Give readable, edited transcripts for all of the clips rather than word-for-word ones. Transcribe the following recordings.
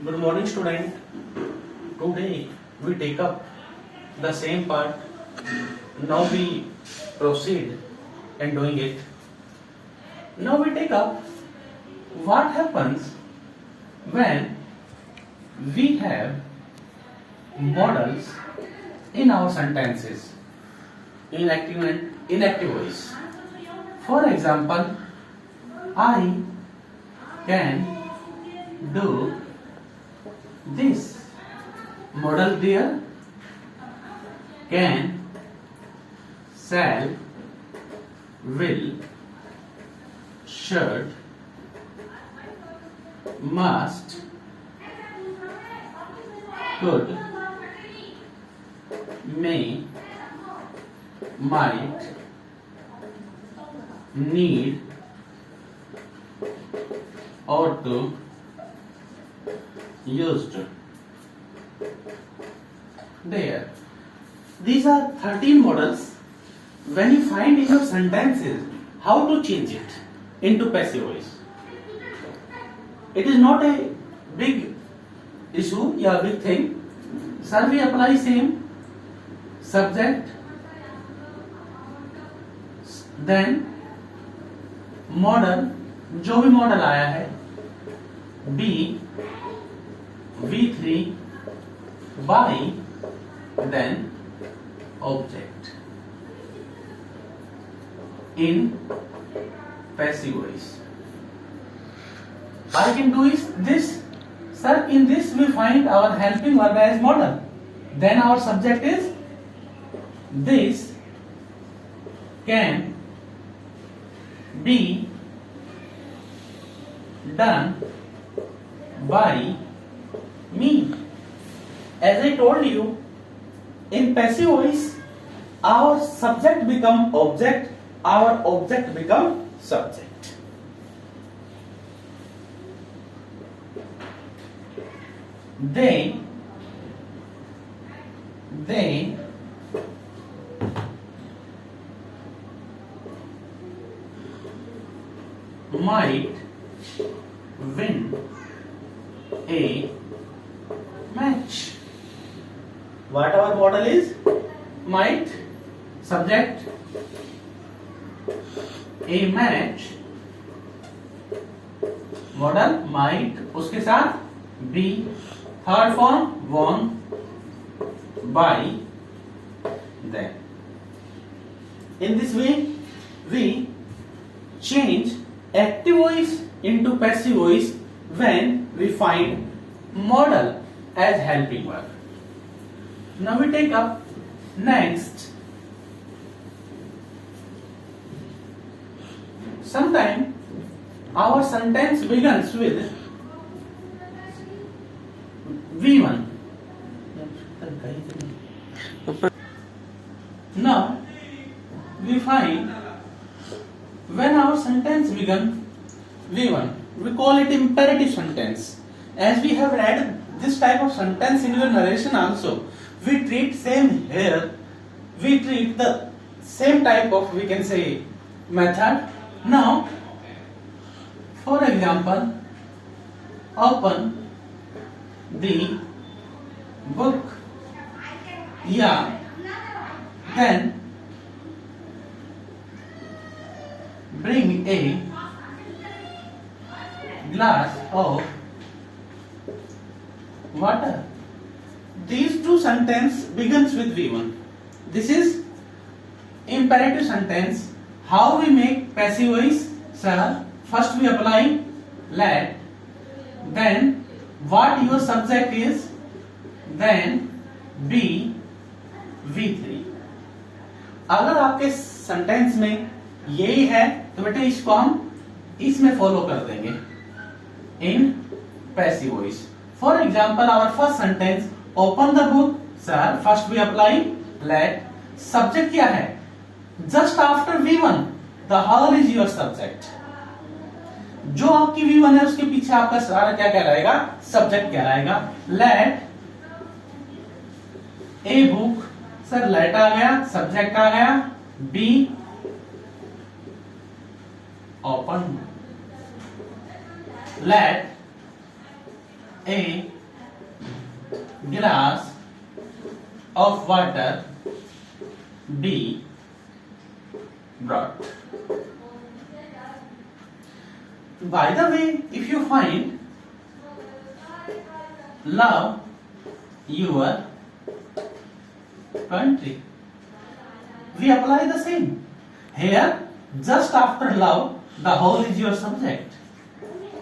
Good morning, student. Today we take up the same part. Now we proceed in doing it. Now we take up what happens when we have models in our sentences in active and inactive voice. For example, I can do this. Model there. Can, shall, will, should, must, could, may, might, need, ought to, used to. There. These are 13 models. When you find in your sentences how to change it into passive voice, it is not a big issue, yeah, big thing. Sir, we apply same subject, then model, जो भी model आया है, B V3 by then object in passive voice. I can do is this. Sir, in this we find our helping verb as model. Then our subject is this can be done by me. As I told you, in passive voice, our subject become object, our object become subject. They might win a match. What our model is? Might, subject, a match, model might, उसके साथ be, third form won by then. In this way, we change active voice into passive voice when we find model as helping verb. Now we take up next. Sometime our sentence begins with V1. Now we find when our sentence begins V1, we call it imperative sentence. As we have read this type of sentence in your narration also, we treat same here. We treat the same type of, we can say, method. Now, for example, open the book. Yeah. Then bring a glass of water. These two sentences begins with V1. This is imperative sentence. How we make passive voice? Sir, first we apply let, then what your subject is, then be V3. अगर आपके sentence में यही है तो बेटे इसको हम इसमें फॉलो कर देंगे in passive voice. For example our first sentence open the book. Sir first we apply let. Subject क्या है? Just after V1 the her is your subject. जो आपकी V1 है उसके पीछे आपका सारा क्या कहलाएगा? सब्जेक्ट कहलाएगा. Let a book. Sir let आ गया, सब्जेक्ट आ गया. Be open. Let a glass of water be brought. By the way, if you find love your country, we apply the same. Here, just after love, the whole is your subject.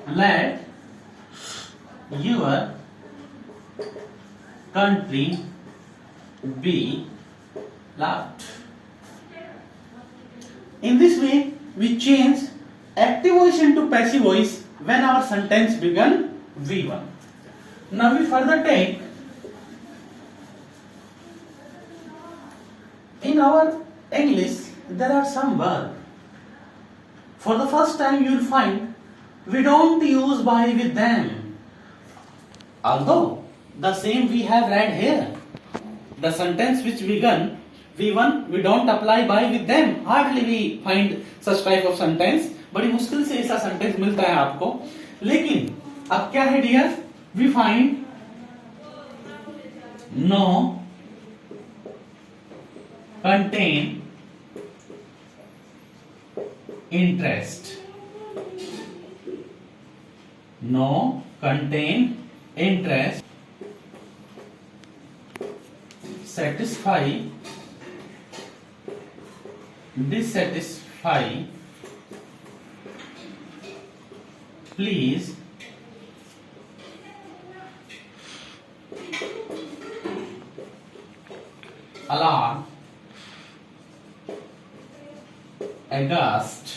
Let your country be loved. In this way, we change active voice into passive voice when our sentence begin V1. Now we further take in our English there are some verbs. For the first time you will find we don't use by with them. Although the same we have read here. The sentence which begun V1 we don't apply by with them. Hardly we find such type of sentence. बड़ी मुश्किल से ऐसा sentence मिलता है आपको. लेकिन अब क्या है dear? We find no content interest. No content interest. Satisfy dissatisfy. Please alarm, aghast,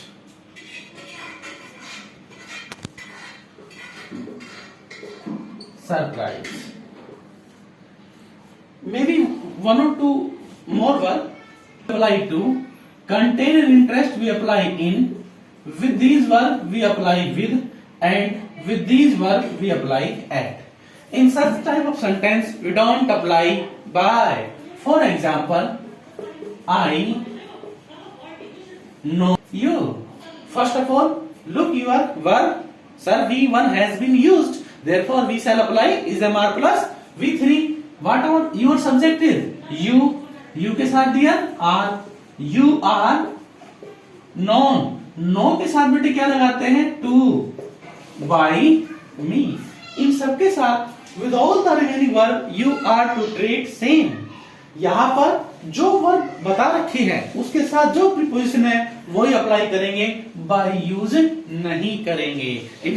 surprise. Maybe one or two more verbs apply to. Contain and interest we apply in. With these verbs we apply with, and with these verbs we apply at. In such type of sentence we don't apply by. For example, I know you. First of all, look your verb. Sir, V1 has been used. Therefore, we shall apply is MR plus V3. Whatever your subject is, you के साथ दिया are. You are known. Know के साथ बेटे क्या लगाते हैं? To. By मी. इन सबके साथ with all the remaining verb you are to treat same. यहां पर जो वर्ब बता रखी है उसके साथ जो प्रीपोजिशन है वही अप्लाई करेंगे. बाय यूजिंग नहीं करेंगे. इफ